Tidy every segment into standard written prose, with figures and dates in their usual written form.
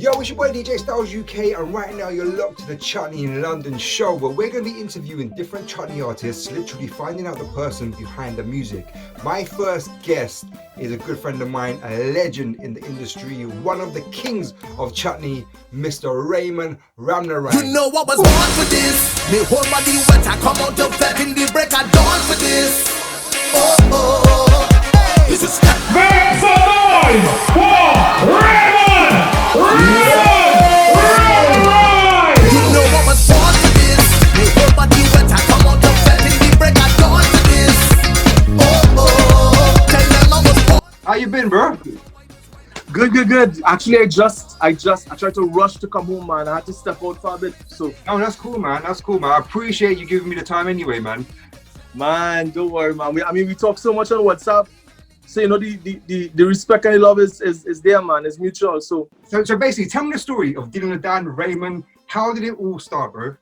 Yo, it's your boy DJ Stylz UK, and right now you're locked to the Chutney in London show, where we're going to be interviewing different chutney artists, literally finding out the person behind the music. My first guest is a good friend of mine, a legend in the industry, one of the kings of chutney, Mr. Raymond RAMNARINE. You know I was born for this. Me whole body wet, I come out of bed in the break, I dawn for this. Oh, oh, this is Make some noise for Raymond RAMNARINE! You know I was born for this. Me whole body wet, I come out of bed in the break, I dawn for this. Oh, oh, tell them I was born. How you been, bro? Good. Actually, I tried to rush to come home, man. I had to step out for a bit. So, Oh, that's cool, man. That's cool, man. I appreciate you giving me the time anyway, man. man, don't worry, man. We talk so much on WhatsApp. So, you know, the respect and the love is there, man. It's mutual. So basically, tell me the story of Dil-E-Nadan, Raymond. How did it all start, bro?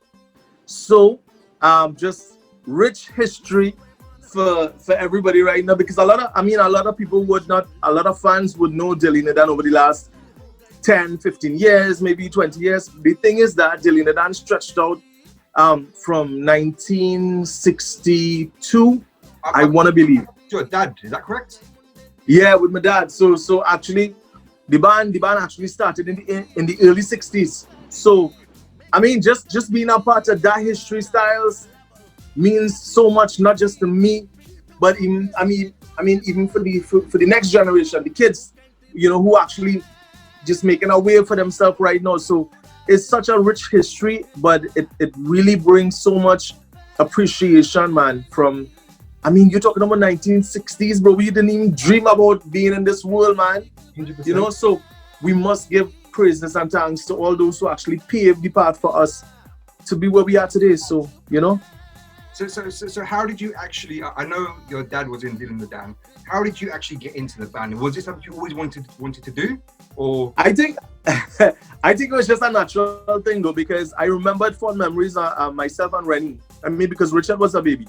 Just rich history for everybody right now, because a lot of people would not, a lot of fans would know Dil-E-Nadan over the last 10, 15 years, maybe 20 years. The thing is that Dil-E-Nadan stretched out from 1962, I want to believe. Your dad, is that correct? Yeah, with my dad. So actually, the band actually started in the early 60s. So, I mean, just being a part of that history, Stylz, means so much, not just to me, but even even for the next generation, the kids, you know, who actually just making a way for themselves right now. So it's such a rich history, but it really brings so much appreciation, man. From, I mean, you're talking about 1960s, bro. We didn't even dream about being in this world, man. 100%. You know, so we must give praises and thanks to all those who actually paved the path for us to be where we are today. So, you know. So how did you actually, I know your dad was in Dil-E-Nadan, how did you actually get into the band? Was this something you always wanted to do? Or I think it was just a natural thing though, because I remembered fond memories of myself and Rennie. I mean, because Richard was a baby.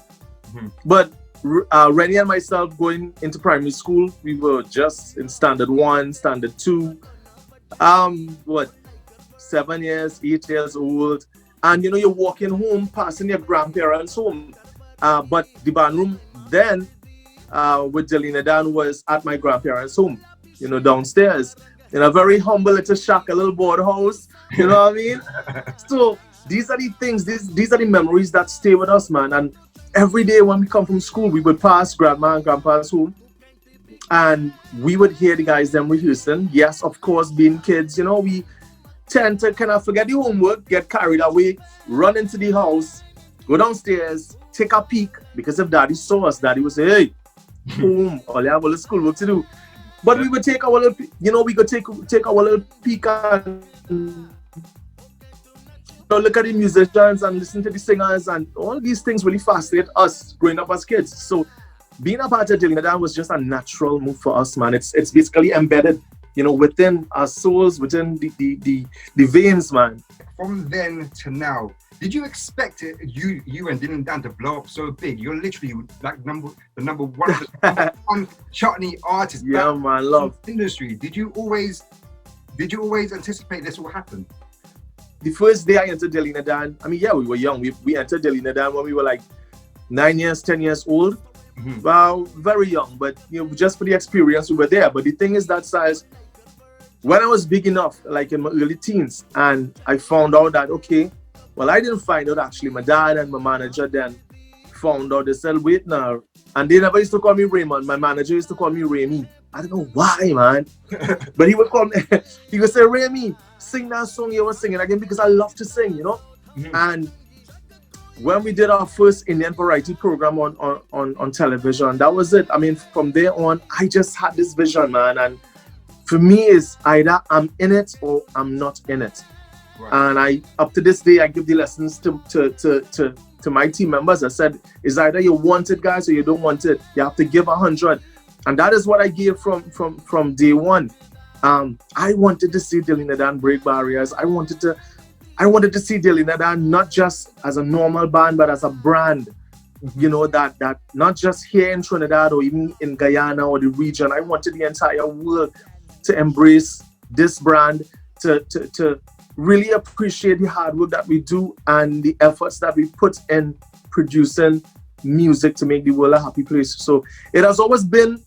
Mm-hmm. But Rennie and myself going into primary school, we were just in standard 1, standard 2, 7 years, 8 years old. And you know, you're walking home, passing your grandparents' home. But the band room then with Dil-E-Nadan was at my grandparents' home, you know, downstairs in a very humble little shack, a little board house, you know what I mean? So these are the things, these are the memories that stay with us, man. And every day when we come from school, we would pass grandma and grandpa's home, and we would hear the guys them rehearsing. Yes, of course, being kids, you know, we tend to kind of forget the homework, get carried away, run into the house, go downstairs, take a peek, because if daddy saw us, daddy would say, hey, home, all you have all the schoolwork to do. But we would take our little, you know, we could take our little peek and look at the musicians and listen to the singers, and all these things really fascinate us growing up as kids. So being a part of Dil-E-Nadan was just a natural move for us, man. It's basically embedded, you know, within our souls, within the veins, man. from then to now, did you expect it, you and Dil-E-Nadan to blow up so big? You're literally like the number one chutney artist. Yeah, man, love. Industry. Did you always anticipate this will happen? The first day I entered Dil-E-Nadan, I mean, yeah, we were young. We entered Dil-E-Nadan when we were like 9 years, 10 years old. Mm-hmm. Well, very young, but you know, just for the experience, we were there. But the thing is that, Stylz, when I was big enough, like in my early teens, and I found out that, okay, well, I didn't find out actually. My dad and my manager then found out. They said, wait now. And they never used to call me Raymond. My manager used to call me Ramy. I don't know why, man. But he would call me, he would say, Ramy, sing that song you were singing again, because I love to sing, you know? Mm-hmm. And when we did our first Indian variety program on television, that was it. I mean, from there on, I just had this vision, man. And for me, it's either I'm in it or I'm not in it. Right. And up to this day, I give the lessons to my team members. I said, it's either you want it, guys, or you don't want it. You have to give 100. And that is what I gave from day one. I wanted to see Dil-E-Nadan break barriers. I wanted to see Dil-E-Nadan not just as a normal band, but as a brand. Mm-hmm. You know, that not just here in Trinidad or even in Guyana or the region. I wanted the entire world to embrace this brand, to really appreciate the hard work that we do and the efforts that we put in producing music to make the world a happy place. So it has always been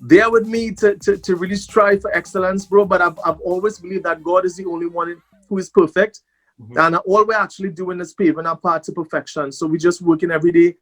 there with me to really strive for excellence, bro. But I've always believed that God is the only one who is perfect. And all we're actually doing is paving our path to perfection. So we're just working every day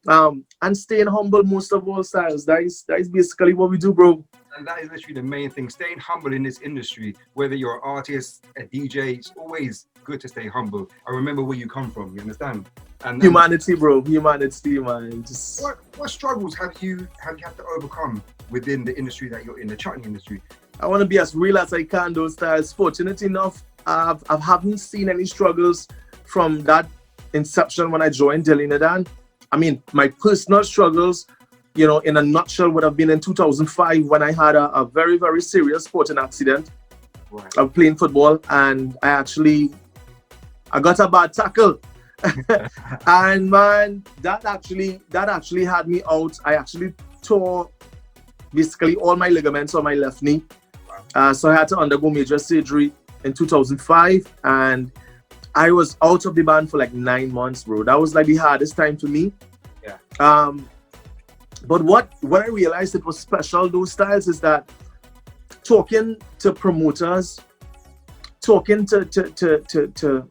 and staying humble most of all, Stylz. That is basically what we do, bro. And that is literally the main thing, staying humble in this industry. Whether you're an artist, a DJ, it's always good to stay humble. I remember where you come from, you understand? And humanity, bro. Humanity, man. Just... What struggles have you had to overcome within the industry that you're in, the chutney industry? I want to be as real as I can, those Stylz. Fortunate enough, I haven't seen any struggles from that inception when I joined Dil-E-Nadan. I mean, my personal struggles, you know, in a nutshell, would have been in 2005 when I had a very, very serious sporting accident. Right. Of playing football, and I got a bad tackle. And man, that actually had me out. I actually tore basically all my ligaments on my left knee. So I had to undergo major surgery in 2005, and I was out of the band for like 9 months, bro. That was like the hardest time for me. Yeah. But what I realized it was special, those Stylz, is that talking to promoters, talking to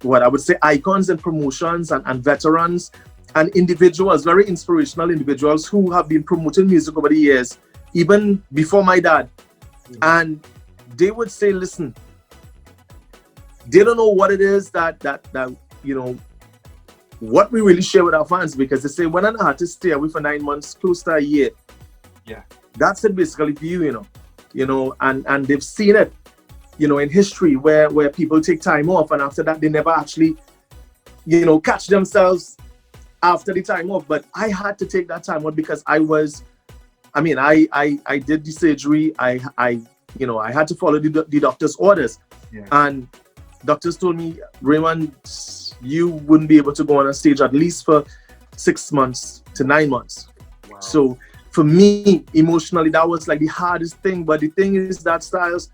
what I would say icons and promotions and veterans and individuals, very inspirational individuals who have been promoting music over the years, even before my dad. And they would say, listen, they don't know what it is that you know, what we really share with our fans, because they say when an artist stay away for 9 months, close to a year, yeah, that's it basically for you, you know, and they've seen it, you know, in history where people take time off, and after that they never actually, you know, catch themselves after the time off. But I had to take that time off because I did the surgery. I you know, I had to follow the doctor's orders. Yeah. And doctors told me, Raymond, you wouldn't be able to go on a stage at least for 6 months to 9 months. Wow. So for me, emotionally, that was like the hardest thing. But the thing is that, Stylz,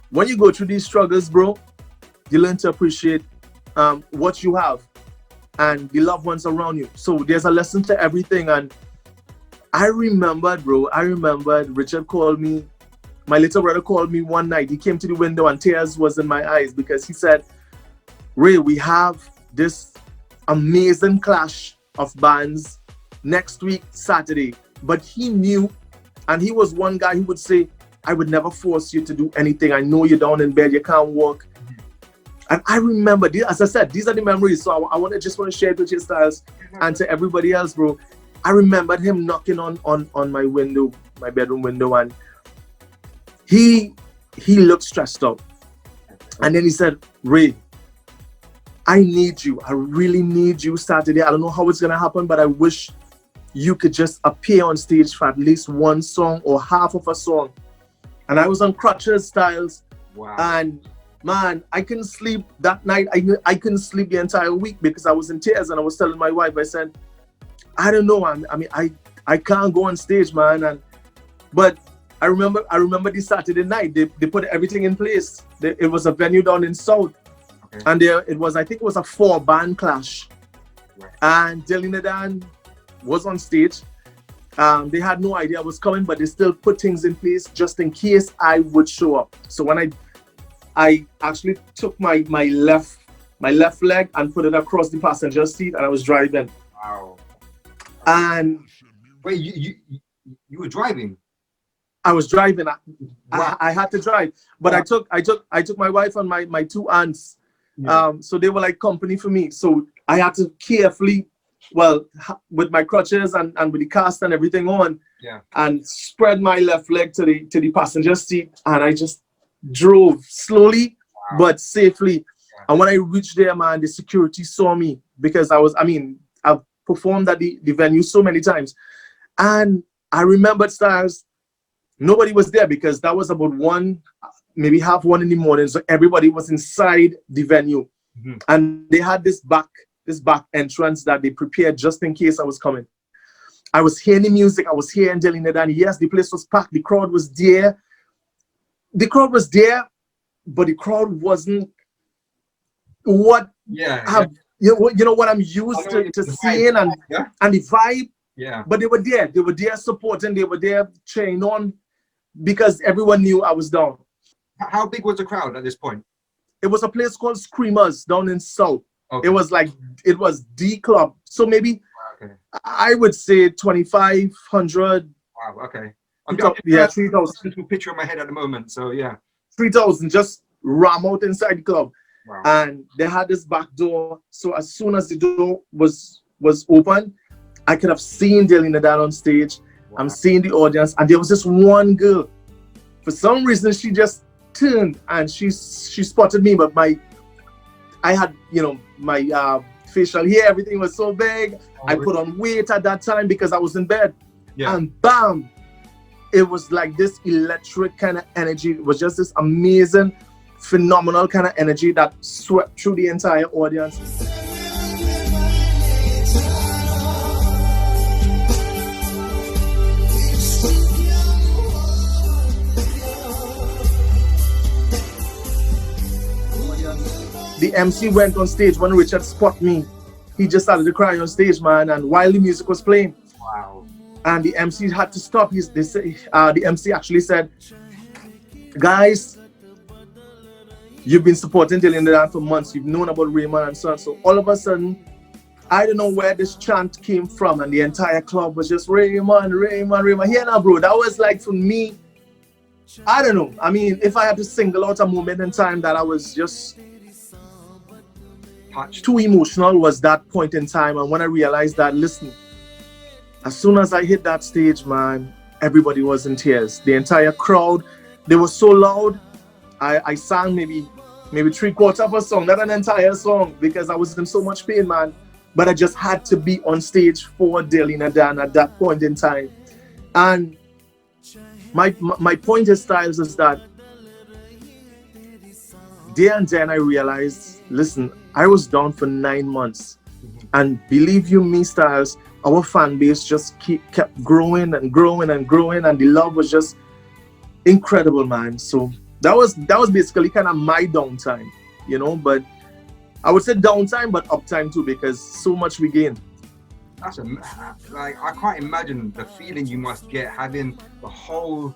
when you go through these struggles, bro, you learn to appreciate what you have and the loved ones around you. So there's a lesson to everything. And I remembered Richard called me. My little brother called me one night. He came to the window and tears was in my eyes because he said, Ray, we have this amazing clash of bands next week, Saturday. But he knew, and he was one guy who would say, I would never force you to do anything. I know you're down in bed, you can't walk. And I remember, as I said, these are the memories. So I want to share it with you, Stylz, and to everybody else, bro. I remembered him knocking on my window, my bedroom window, and he looked stressed out. And then he said, Ray, I need you. I really need you Saturday. I don't know how it's going to happen, but I wish you could just appear on stage for at least one song or half of a song. And I was on crutches, Stylz. Wow. And man, I couldn't sleep that night. I couldn't sleep the entire week because I was in tears, and I was telling my wife, I said, I don't know. I can't go on stage, man. But I remember this Saturday night, they put everything in place. It was a venue down in South. Okay. And I think it was a 4-band clash. Right. And Dil-E-Nadan was on stage. They had no idea I was coming, but they still put things in place just in case I would show up. So when I actually took my left leg and put it across the passenger seat, and I was driving. Wow. And wait, you were driving? I was driving. I had to drive, but wow. I took my wife and my 2 aunts. Yeah. So they were like company for me. So I had to carefully, well, with my crutches and with the cast and everything on, yeah, and spread my left leg to the passenger seat, and I just drove slowly, wow, but safely. Yeah. And when I reached there, man, the security saw me because I've performed at the venue so many times, and I remembered, Stylz, nobody was there because that was about 1, maybe 1:30 in the morning. So everybody was inside the venue, and they had this back entrance that they prepared just in case I was coming. I was hearing the music. I was hearing Dil-E-Nadan. Yes, the place was packed. The crowd was there. but the crowd wasn't what Yeah. you know what I'm used to seeing and the vibe. Yeah. But they were there supporting, they were there cheering on because everyone knew I was down. How big was the crowd at this point? It was a place called Screamers down in South. Okay. It was D Club. So maybe I would say 2,500. Wow, okay. Yeah, 3,000. Picture in my head at the moment, so yeah. 3,000 just ram out inside the club. Wow. And they had this back door. So as soon as the door was open, I could have seen Dil-E-Nadan on stage. Wow. I'm seeing the audience, and there was this one girl. For some reason, she just turned and she spotted me, but I had, my facial hair, everything was so big. I put on weight at that time because I was in bed. Yeah. And bam, it was like this electric kind of energy. It was just this amazing, phenomenal kind of energy that swept through the entire audience. The MC went on stage when Richard spotted me. He just started to cry on stage, man, and while the music was playing. Wow. And the MC had to stop. The MC actually said, guys, you've been supporting Dil-E-Nadan for months. You've known about Raymond and so on. So all of a sudden, I don't know where this chant came from, and the entire club was just Raymond, Raymond, Raymond. Here now, bro, that was like, for me, I don't know. I mean, if I had to single out a moment in time that I was just too emotional, was that point in time. And when I realized that, listen, as soon as I hit that stage, man, everybody was in tears. The entire crowd, they were so loud. I sang maybe 3/4 of a song, not an entire song, because I was in so much pain, man. But I just had to be on stage for Dil-E-Nadan at that point in time. And my point is, Stylz, is that there and then I realized, listen, I was down for 9 months. And believe you me, Stylz, our fan base just kept growing and growing and growing, and the love was just incredible, man. So that was basically kind of my downtime, but I would say downtime, but uptime too, because so much we gained. That's like, I can't imagine the feeling you must get having the whole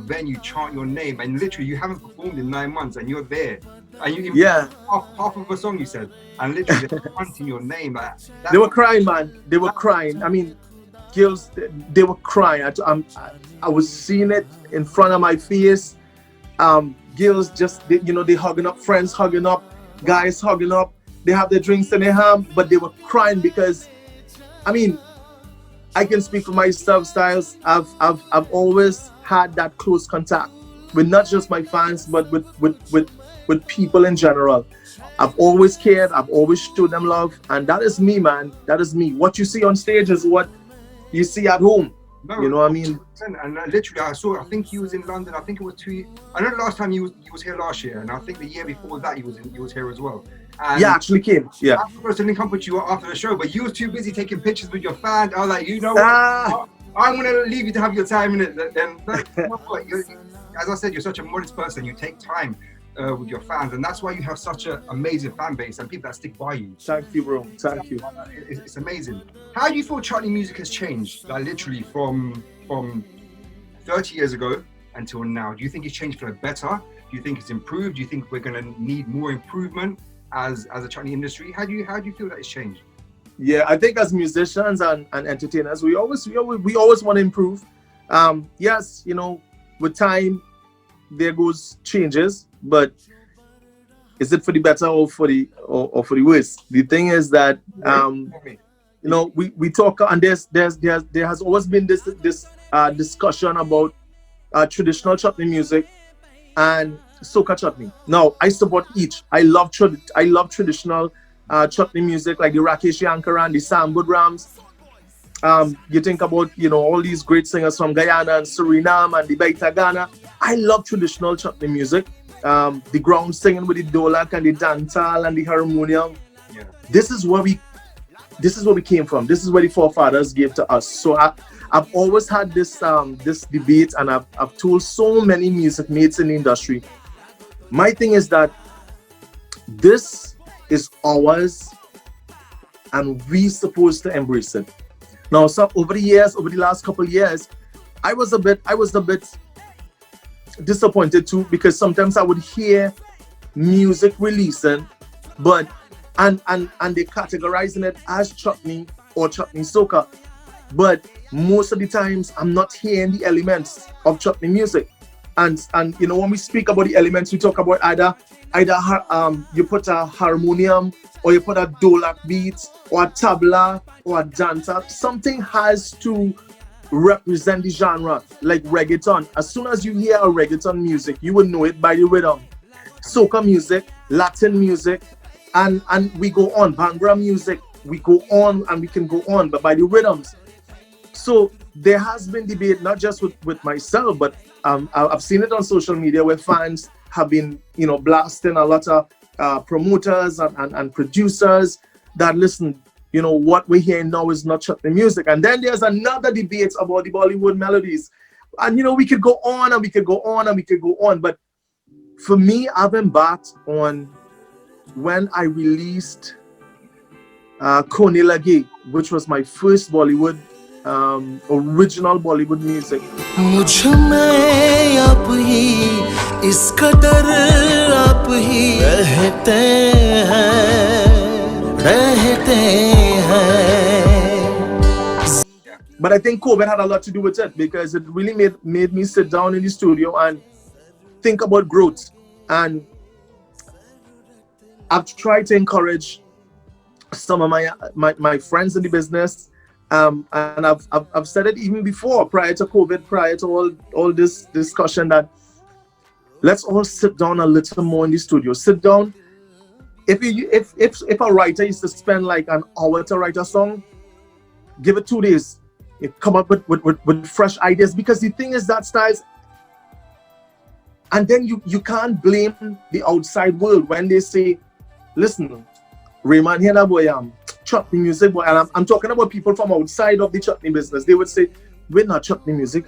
venue chant your name, and literally you haven't performed in 9 months and you're there, and you half of a song you said, and literally they're chanting your name. They were crying, man. They were crying. I mean, girls, they were crying. I was seeing it in front of my face. Girls just, they hugging up, friends hugging up, guys hugging up. They have their drinks in their hand, but they were crying because, I mean, I can speak for myself, Stylz. I've always had that close contact with not just my fans, but with people in general. I've always cared. I've always showed them love, and that is me, man. That is me. What you see on stage is what you see at home. No, you know what I mean? And literally, I think he was in London. I think it was 2 years. I know the last time he was here last year, and I think the year before that he was here as well. And yeah, actually came. Yeah. I was supposed to link up with you after the show, but you was too busy taking pictures with your fans. I was like, you know what? I'm gonna leave you to have your time in it. Then, you know what? As I said, you're such a modest person. You take time with your fans, and that's why you have such an amazing fan base and people that stick by you. Thank you, bro. Thank you. It's amazing. How do you feel Chutney music has changed, like literally from 30 years ago until now? Do you think it's changed for the better? Do you think it's improved? Do you think we're going to need more improvement as a Chutney industry? How do you feel that it's changed? Yeah, I think as musicians and entertainers, we always want to improve. Yes, with time there goes changes, but is it for the better or for the worse? The thing is that we talk, and there has always been this discussion about traditional Chutney music and soca Chutney. Now I support each. I love traditional Chutney music, like the Rakesh Yankaran, the Sam Budrams. You think about all these great singers from Guyana and Suriname and the Baita Ghana. I love traditional Chutney music. The ground singing with the dolak and the dantal and the harmonium. Yeah. This is where we came from. This is where the forefathers gave to us. So I've always had this debate, and I've told so many music mates in the industry, My thing is that this is ours and we supposed to embrace it. Now, so over the last couple of years, I was a bit disappointed too, because sometimes I would hear music releasing, but and they categorizing it as chutney or chutney soca, but most of the times I'm not hearing the elements of chutney music. And you know, when we speak about the elements, we talk about either you put a harmonium, or you put a dolak beat, or a tabla, or a danta. Something has to represent the genre, like reggaeton. As soon as you hear a reggaeton music, you will know it by the rhythm. Soca music, Latin music, and we go on. Bhangra music, we go on, and we can go on, but by the rhythms. So there has been debate, not just with myself, but I've seen it on social media where fans have been, you know, blasting a lot of promoters and producers that, listen, you know, what we're hearing now is not chutney music. And then there's another debate about the Bollywood melodies. And, you know, we could go on and we could go on and we could go on. But for me, I've embarked on when I released Kone Lage, which was my first Bollywood, original Bollywood music. मुझ में आप ही इस कदर आप ही रहते हैं. But I think COVID had a lot to do with it, because it really made me sit down in the studio and think about growth. And I've tried to encourage some of my friends in the business, and I've said it even before, prior to COVID, prior to all this discussion, that let's all sit down a little more in the studio. Sit down. If a writer used to spend like an hour to write a song, give it 2 days. You come up with fresh ideas, because the thing is that, Stylz, and then you can't blame the outside world when they say, listen, Raymond here, boy, chutney music, boy, and I'm talking about people from outside of the chutney business. They would say, we're not chutney music,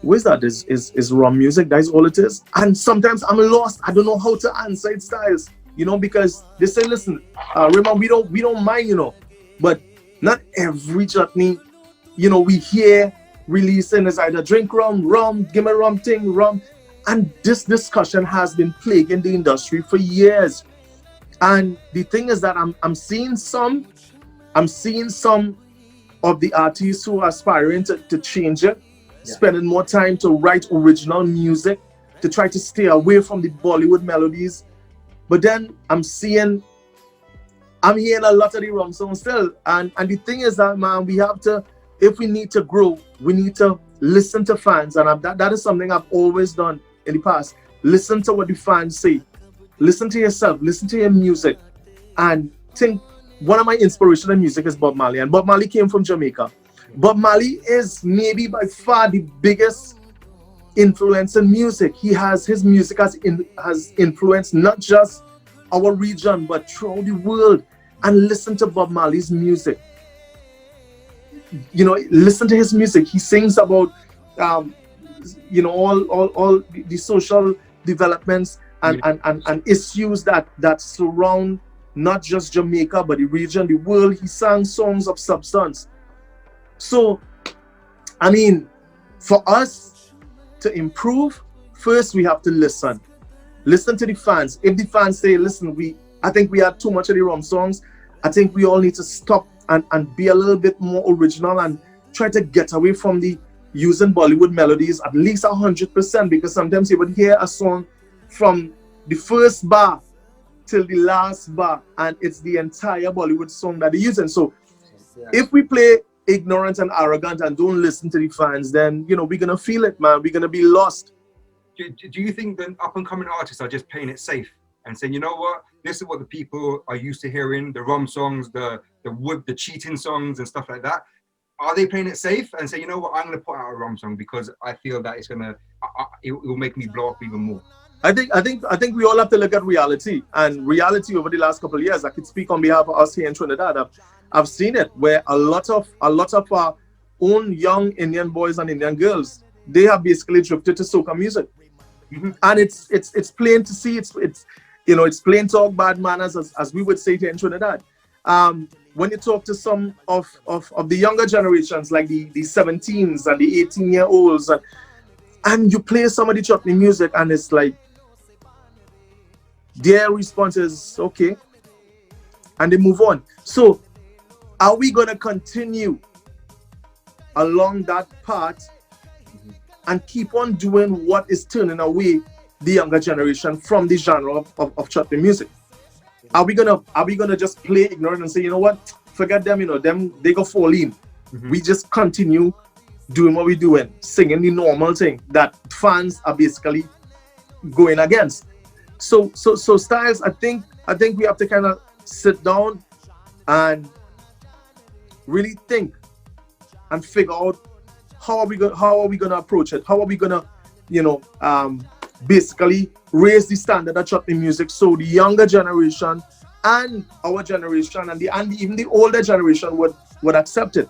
where's that? Is rum music, that's all it is. And sometimes I'm lost. I don't know how to answer it, Stylz, you know, because they say, listen, Raymond, we don't mind, you know, but not every chutney, you know, we hear releasing is either drink rum, give me rum thing, rum. And this discussion has been plaguing the industry for years. And the thing is that I'm seeing some of the artists who are aspiring to change it, spending more time to write original music, to try to stay away from the Bollywood melodies. But then I'm hearing a lot of the rum songs still. And the thing is that, man, we have to, if we need to grow, we need to listen to fans. And that is something I've always done in the past. Listen to what the fans say. Listen to yourself, listen to your music, and think. One of my inspirational music is Bob Marley, and Bob Marley came from Jamaica. Bob Marley is maybe by far the biggest influence in music. His music has influenced not just our region, but throughout the world. And listen to Bob Marley's music. You know, listen to his music. He sings about, you know, all the social developments and issues that surround not just Jamaica, but the region, the world. He sang songs of substance. So, I mean, for us to improve, first we have to listen. Listen to the fans. If the fans say, listen, I think we had too much of the rum songs, I think we all need to stop and be a little bit more original and try to get away from the using Bollywood melodies at least 100%, because sometimes you would hear a song from the first bar till the last bar, and it's the entire Bollywood song that they're using. So if we play ignorant and arrogant and don't listen to the fans, then, you know, we're gonna feel it, man. We're gonna be lost. Do you think that up and coming artists are just playing it safe and saying, you know what, this is what the people are used to hearing, the rum songs, the cheating songs and stuff like that? Are they playing it safe and say, you know what, I'm gonna put out a rum song because I feel that it's gonna it will make me blow up even more? I think we all have to look at reality, and reality over the last couple of years. I could speak on behalf of us here in Trinidad. I've seen it where a lot of our own young Indian boys and Indian girls, they have basically drifted to soca music. And it's plain to see. It's you know, it's plain talk, bad manners, as we would say here in Trinidad. When you talk to some of the younger generations, like the 17s and the 18-year-olds, and you play some of the chutney music, and it's like their response is okay, and they move on. So are we gonna continue along that path and keep on doing what is turning away the younger generation from the genre of chutney music? Are we gonna just play ignorant and say, you know what, forget them, you know, them, they go fall in. We just continue doing what we're doing, singing the normal thing that fans are basically going against. So Stylz, I think we have to kind of sit down and really think and figure out how are we gonna approach it? How are we gonna, you know, basically raise the standard of chutney music so the younger generation and our generation and even the older generation would accept it?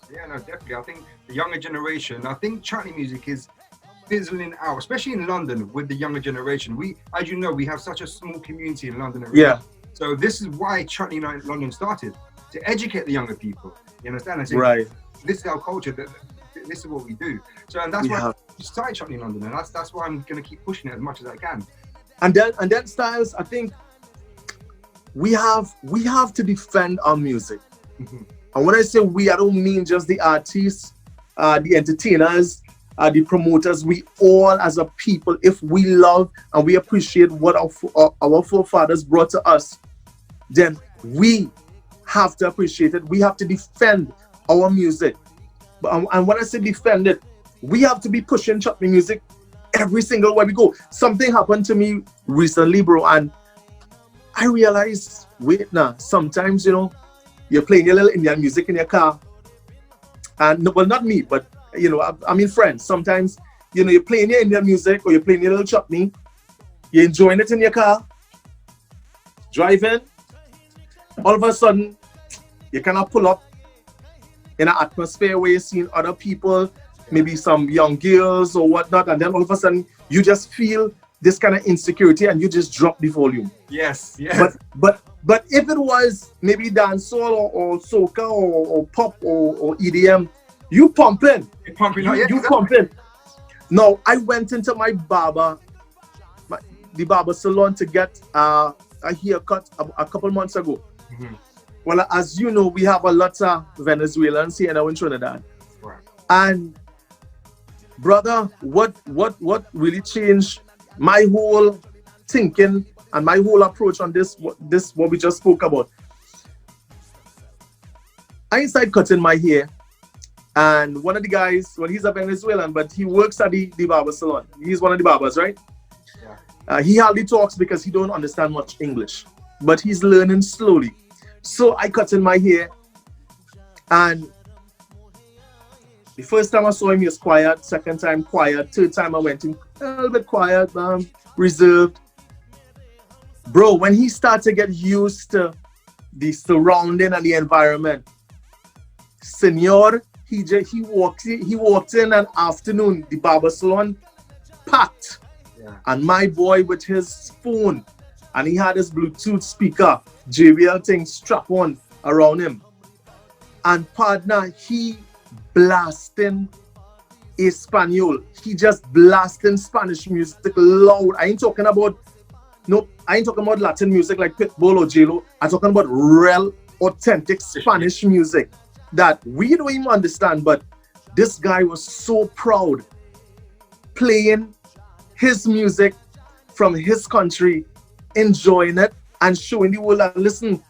Yeah, no, definitely. I think the younger generation, I think chutney music is fizzling out, especially in London with the younger generation. We, as you know, we have such a small community in London. Yeah. So this is why Chutney in London started, to educate the younger people. You understand? I think Right. This is our culture. This is what we do. So, and that's why I started Chutney in London, and that's why I'm going to keep pushing it as much as I can. And then Stylz, I think we have to defend our music. And when I say we, I don't mean just the artists, the entertainers, the promoters. We all as a people, if we love and we appreciate what our forefathers brought to us, then we have to appreciate it. We have to defend our music. And when I say defend it, we have to be pushing chutney music every single way we go. Something happened to me recently, bro, and I realized, wait now, sometimes, you know, you're playing your little Indian music in your car, and well, not me, but you know, I mean friends. Sometimes, you know, you're playing your Indian music or you're playing your little chutney, you're enjoying it in your car, driving. All of a sudden, you cannot pull up in an atmosphere where you're seeing other people, maybe some young girls or whatnot, and then all of a sudden you just feel this kind of insecurity and you just drop the volume. Yes. But if it was maybe dancehall or soca or pop or EDM, you pumping. You're pumping. You pumping. No, I went into my the barber salon to get a haircut a couple months ago. Well, as you know, we have a lot of Venezuelans here now in Trinidad. Right. And brother, what really changed my whole thinking and my whole approach on this what we just spoke about. I started cutting my hair, and one of the guys, well, he's a Venezuelan, but he works at the barber salon. He's one of the barbers, right? Yeah. He hardly talks because he don't understand much English, but he's learning slowly. So I cut in my hair, and the first time I saw him, he was quiet. Second time, quiet. Third time, I went in a little bit quiet, reserved. Bro, when he started to get used to the surrounding and the environment, senor, he walked in an afternoon, the barber salon packed, and my boy with his phone, and he had his Bluetooth speaker, JBL thing strap on around him, and partner, he blasting Espanol. He just blasting Spanish music loud. I ain't talking about Latin music like Pitbull or J-Lo. I'm talking about real, authentic Spanish music that we don't even understand. But this guy was so proud playing his music from his country, enjoying it, and showing the world that, listen,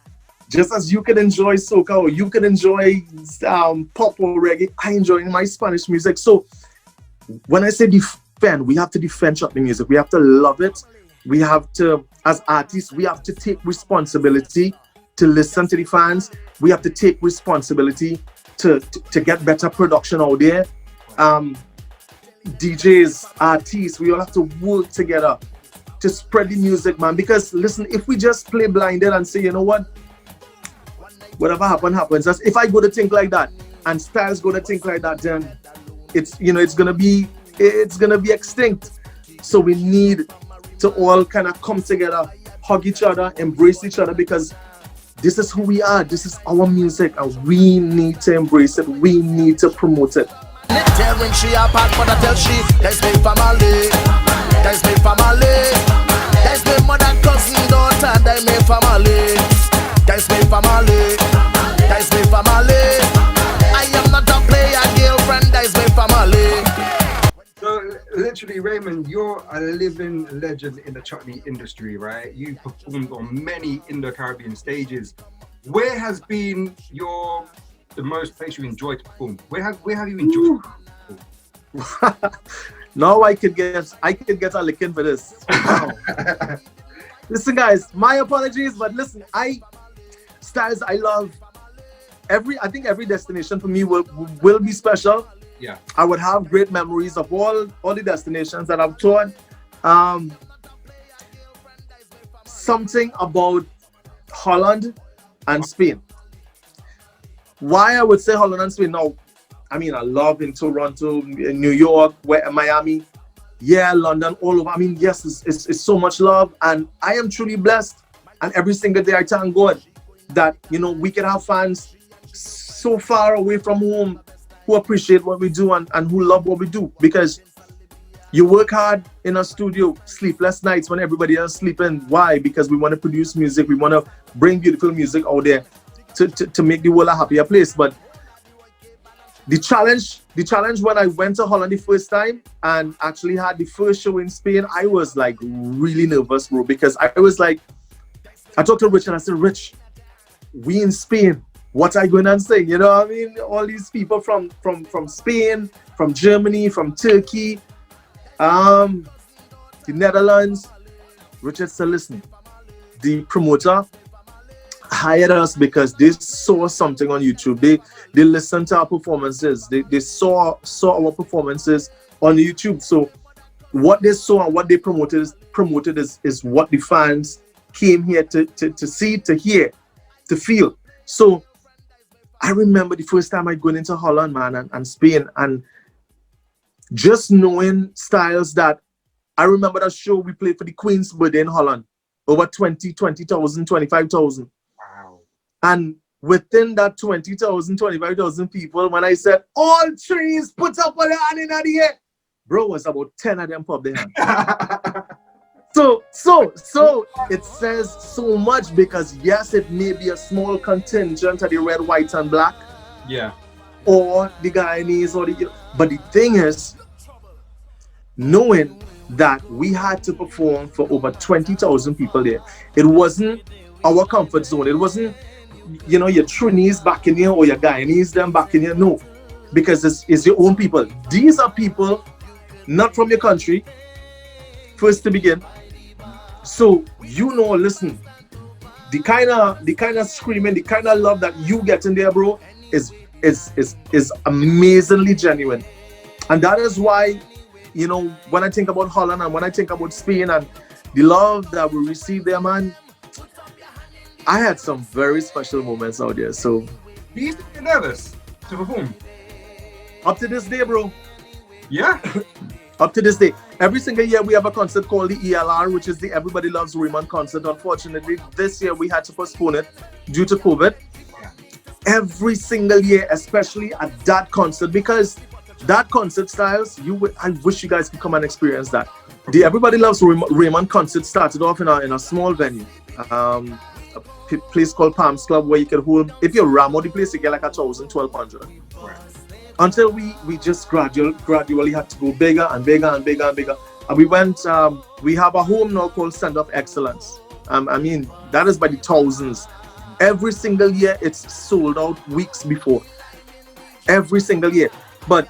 just as you can enjoy soca or you can enjoy pop or reggae, I enjoy my Spanish music. So when I say defend, we have to defend chutney music. We have to love it. We have to, as artists, we have to take responsibility to listen to the fans. We have to take responsibility to get better production out there. DJs, artists, we all have to work together to spread the music, man. Because listen, if we just play blinded and say, you know what, whatever happens. That's if I go to think like that and Stylz go to think like that, then it's, you know, it's gonna be extinct. So we need to all kind of come together, hug each other, embrace each other, because this is who we are. This is our music, and we need to embrace it. We need to promote it. Tearing she apart, but I tell she, that's my family. That's my family. That's my mother, cousin, daughter. That's my family. That's my family. That's my family. I am not a player, girlfriend. That's my family. So literally, Raymond, you're a living legend in the chutney industry, right? You performed on many Indo-Caribbean stages. Where has been the most place you enjoyed to perform? Where have you enjoyed? Now I could get a licking for this. Wow. Listen, guys, my apologies, but listen, Stylz, I love I think every destination for me will be special. Yeah, I would have great memories of all the destinations that I've toured. Something about Holland and Spain. Why I would say Holland and Spain? Now, I mean, I love in Toronto, in New York, Miami, yeah, London, all over. I mean, yes, it's so much love, and I am truly blessed. And every single day I thank God that, you know, we can have fans so far away from home who appreciate what we do and who love what we do, because you work hard in a studio, sleepless nights when everybody else is sleeping. Why? Because we want to produce music, we want to bring beautiful music out there to make the world a happier place. But the challenge when I went to Holland the first time and actually had the first show in Spain, I was like really nervous, bro, because I was like, I talked to Rich and I said, Rich, we in Spain, what are you going to say? You know what I mean? All these people from Spain, from Germany, from Turkey, the Netherlands. Richard said, listen, the promoter hired us because they saw something on YouTube. They listened to our performances. They saw our performances on YouTube. So what they saw and what they promoted is what the fans came here to see, to hear, to feel. So I remember the first time I went into Holland, man, and Spain, and just knowing Stylz, that I remember that show we played for the Queen's birthday in Holland, over 20,000, 25,000. Wow. And within that 20,000, 25,000 people, when I said, all trees put up on the hand in the air, bro, was about 10 of them put up their hand. So it says so much, because yes, it may be a small contingent of the red, white, and black. Yeah. Or the Guyanese, but the thing is, knowing that we had to perform for over 20,000 people there, it wasn't our comfort zone. It wasn't, you know, your Trinidad back in here or your Guyanese them back in here. No, because it's your own people. These are people not from your country, first to begin. So, you know, listen, the kind of screaming, the kind of love that you get in there, bro, is amazingly genuine. And that is why, you know, when I think about Holland and when I think about Spain and the love that we received there, man, I had some very special moments out there. So, Do you used to get nervous to perform? up to this day, bro, Yeah. up to this day, every single year we have a concert called the ELR, which is the Everybody Loves Raymond concert. Unfortunately, this year we had to postpone it due to COVID. Every single year, especially at that concert, because that concert, Stylz, I wish you guys could come and experience that. The Everybody Loves Raymond concert started off in a small venue, a place called Palms Club, where you can hold, if you're Ramo, the place you get like 1,000, 1,200. Right. Until we just gradually had to go bigger and bigger and bigger and bigger. And we went, we have a home now called Stand Up Excellence. I mean, that is by the thousands. Every single year, it's sold out weeks before. Every single year. But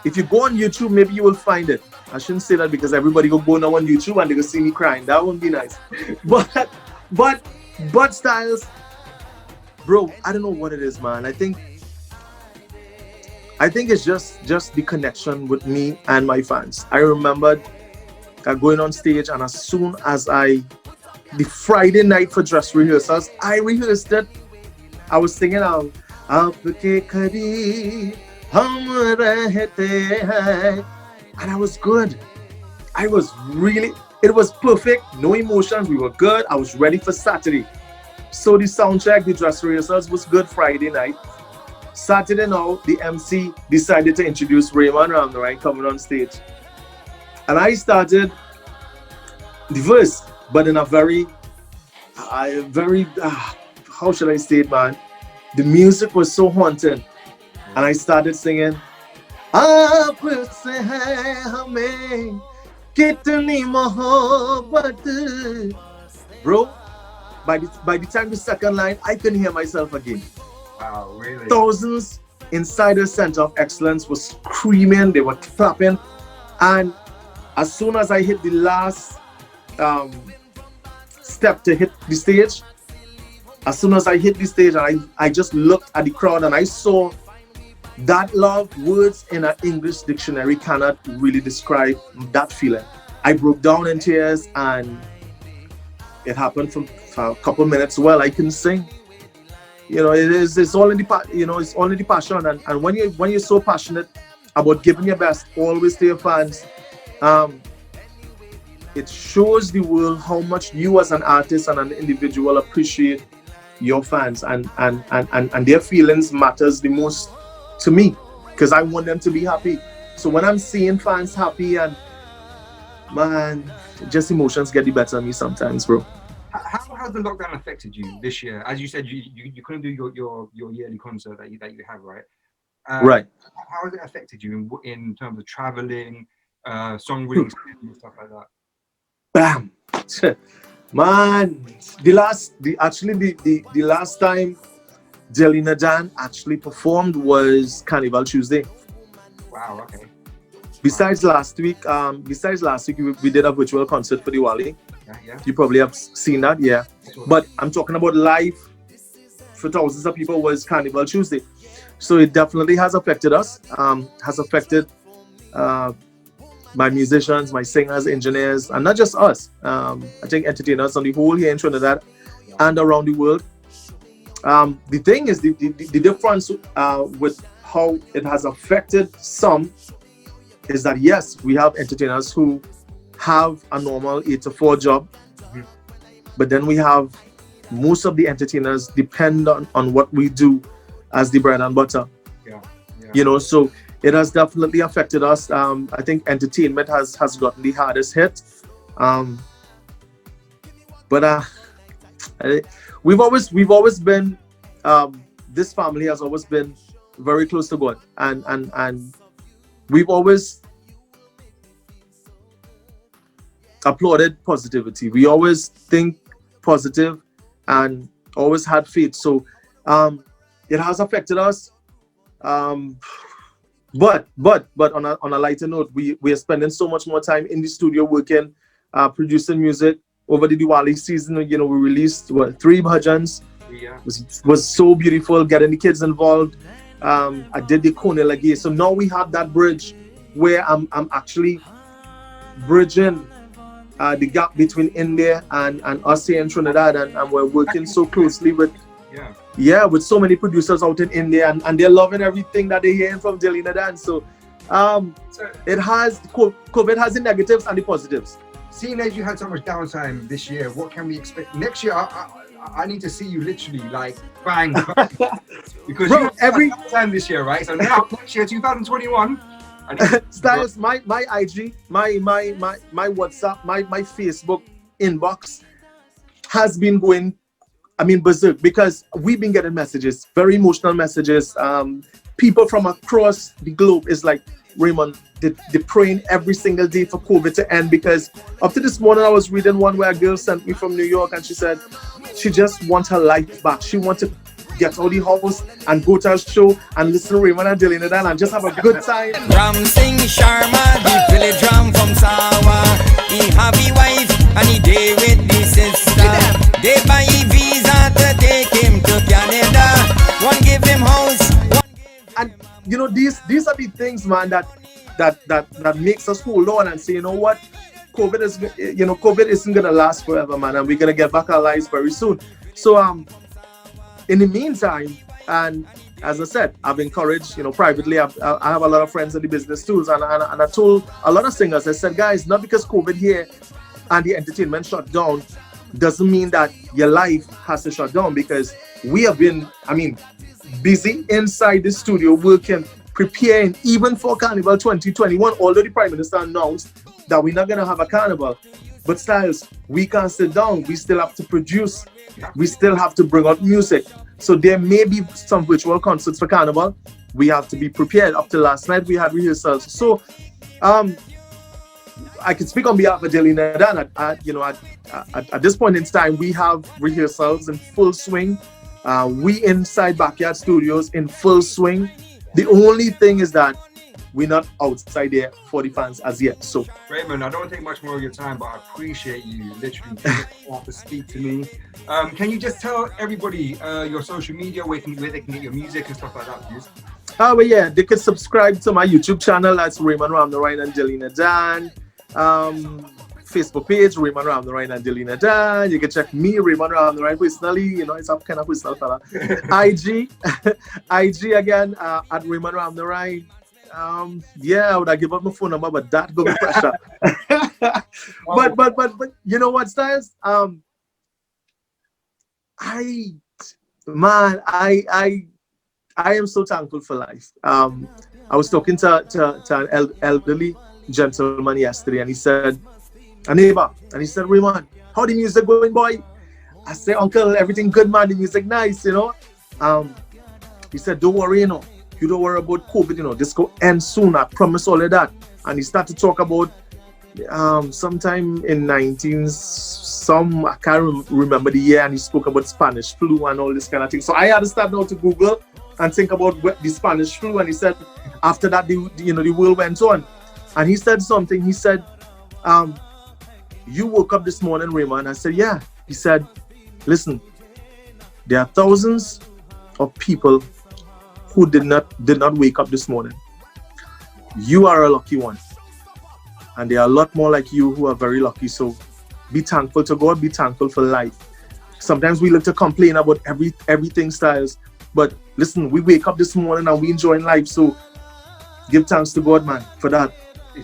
if you go on YouTube, maybe you will find it. I shouldn't say that because everybody will go now on YouTube and they will see me crying. That wouldn't be nice. But Stylz, bro, I don't know what it is, man. I think it's just the connection with me and my fans. I remember going on stage, and as soon as the Friday night for dress rehearsals, I rehearsed it. I was singing out, Aapke Kareeb Hum Rehte Hain, and I was good. it was perfect, no emotions, we were good. I was ready for Saturday. So the sound check, the dress rehearsals was good Friday night. Saturday now, the MC decided to introduce Raymond Ramnarine coming on stage. And I started the verse, but in a very, how should I say it, man? The music was so haunting. And I started singing, bro, by the time the second line, I couldn't hear myself again. Wow, really? Thousands inside the Center of Excellence was screaming, they were clapping. And as soon as I hit the last step to hit the stage, I just looked at the crowd and I saw that love. Words in an English dictionary cannot really describe that feeling. I broke down in tears, and it happened for a couple minutes. Well, I couldn't sing. You know, it's all in the passion, and when you're so passionate about giving your best always to your fans, it shows the world how much you as an artist and an individual appreciate your fans, and their feelings matters the most to me, because I want them to be happy. So when I'm seeing fans happy, and man, just emotions get the better of me sometimes, bro. How has the lockdown affected you this year? As you said, you couldn't do your yearly concert that you have, right? Right. How has it affected you in terms of traveling, song release, and stuff like that? Bam, man. The last time Dil-E-Nadan actually performed was Carnival Tuesday. Wow. Okay. Besides last week, we did a virtual concert for Diwali. Yeah. You probably have seen that, yeah. But I'm talking about live for thousands of people was Carnival Tuesday. So it definitely has affected us, has affected my musicians, my singers, engineers, and not just us. I think entertainers on the whole here in Trinidad and around the world. The thing is, the difference with how it has affected some is that, yes, we have entertainers who have a normal 8 to 4 job, but then we have most of the entertainers depend on what we do as the bread and butter. Yeah. You know, so it has definitely affected us. I think entertainment has gotten the hardest hit. But we've always been, this family has always been very close to God, and we've always applauded positivity. We always think positive and always had faith. So it has affected us. But on a lighter note, we are spending so much more time in the studio working, producing music. Over the Diwali season, you know, we released 3 bhajans. Yeah. Was so beautiful, getting the kids involved. I did the Kone Lagi. So now we have that bridge where I'm actually bridging the gap between India and us here in Trinidad, and we're working so closely with with so many producers out in India, and they're loving everything that they're hearing from Dil-E-Nadan. So it has, COVID has the negatives and the positives. Seeing as you had so much downtime this year, what can we expect next year? I need to see you literally like bang, because you have every time this year, right? So now next year, 2021. Stylz, my IG, my WhatsApp, my Facebook inbox has been going, berserk, because we've been getting messages, very emotional messages. People from across the globe is like, Raymond, they're praying every single day for COVID to end, because up to this morning I was reading one where a girl sent me from New York, and she said she just wants her life back. She wants to get out of the house and go to a show and listen to Raymond and Dil-E-Nadan and just have a good time. Ram Singh Sharma, the village ram from Sawa. He have a wife and he day with the sister. They buy a visa to take him to Canada. One give him house. And you know, these are the things, man, that makes us hold on and say, you know what, COVID isn't gonna last forever, man, and we're gonna get back our lives very soon. So in the meantime, And as I said, I've encouraged, privately, I have a lot of friends in the business too, and I told a lot of singers, I said, guys, not because COVID here and the entertainment shut down doesn't mean that your life has to shut down, because we have been, busy inside the studio working, preparing even for Carnival 2021, although the Prime Minister announced that we're not going to have a carnival. But Stylz, we can't sit down. We still have to produce. We still have to bring out music. So there may be some virtual concerts for Carnival. We have to be prepared. Up to last night, we had rehearsals. So I can speak on behalf of Dil-E-Nadan. At this point in time, we have rehearsals in full swing. We inside Backyard Studios in full swing. The only thing is that we're not outside there for the fans as yet. So Raymond, I don't want to take much more of your time, but I appreciate you literally have to speak to me. Can you just tell everybody your social media, where they can get your music and stuff like that, please? Well, yeah, they can subscribe to my YouTube channel. That's Raymond Ramnarine and Dil-E-Nadan. Facebook page, Raymond Ramnarine and Dil-E-Nadan. You can check me, Raymond Ramnarine, personally. It's a kind of personal fella. IG again, at Raymond Ramnarine. I would have given up my phone number, but that go with pressure. but you know what, Stylz? I am so thankful for life. I was talking to an elderly gentleman yesterday, and he said, a neighbor, and he said, Raymond, how the music going, boy? I said, uncle, everything good, man, the music nice, He said, don't worry, you don't worry about COVID, this go end soon, I promise all of that. And he started to talk about sometime in I can't remember the year, and he spoke about Spanish flu and all this kind of thing. So I had to start now to Google and think about the Spanish flu, and he said, after that, the world went on. And he said something, he said, you woke up this morning, Raymond? I said, yeah. He said, listen, there are thousands of people who did not wake up this morning. You are a lucky one. And there are a lot more like you who are very lucky. So be thankful to God, be thankful for life. Sometimes we look to complain about everything, Stylz. But listen, we wake up this morning and we enjoying life. So give thanks to God, man, for that.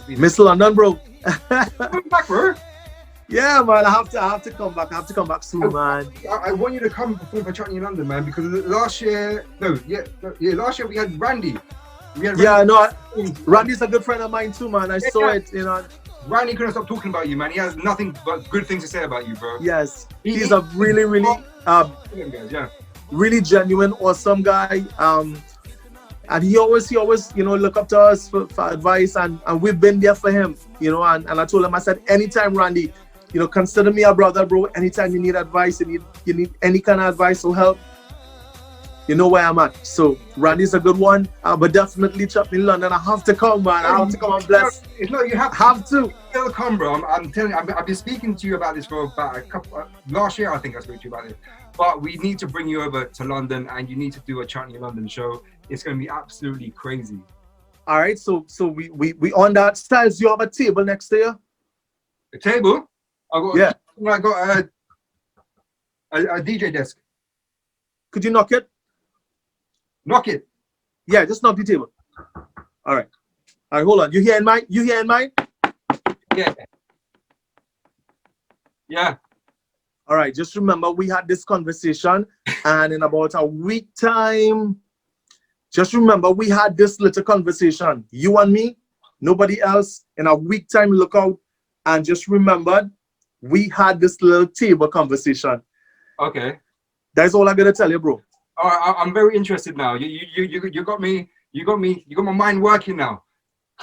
Miss London, bro. Come back, bro. Yeah, man, I have to come back. I have to come back soon, man. I want you to come perform for Chutney in London, man, because last year we had Randy. Randy's a good friend of mine too, man. I saw it, Randy couldn't stop talking about you, man. He has nothing but good things to say about you, bro. Yes, he's a really, really genuine, awesome guy. And he always, look up to us for advice, and we've been there for him, and I told him, I said, anytime, Randy, consider me a brother, bro. Anytime you need advice, you need any kind of advice or help, you know where I'm at. So Randy's a good one, but definitely Chutney in London. I have to come, man. I have to come and bless. You have to. You'll come, bro. I'm telling you, I've been speaking to you about this for about a couple. Last year, I think I spoke to you about it. But we need to bring you over to London, and you need to do a Chutney in London show. It's going to be absolutely crazy. All right, so we on that. Stylz, you have a table next to you? A table? Yeah. I got a DJ desk. Could you knock it? Knock it. Yeah, just knock the table. All right, hold on. You hearing mine? Yeah. Yeah. All right, just remember we had this conversation, and in about a week time, just remember we had this little conversation. You and me, nobody else. In a week time, look out, and just remember we had this little table conversation. Okay. That's all I gotta tell you, bro. All right, I'm very interested now. You got me. You got my mind working now.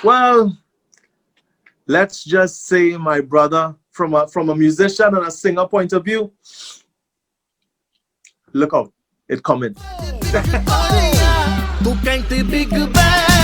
Well, let's just say, my brother, from a musician and a singer point of view, look out, it coming. Tu quem te big bang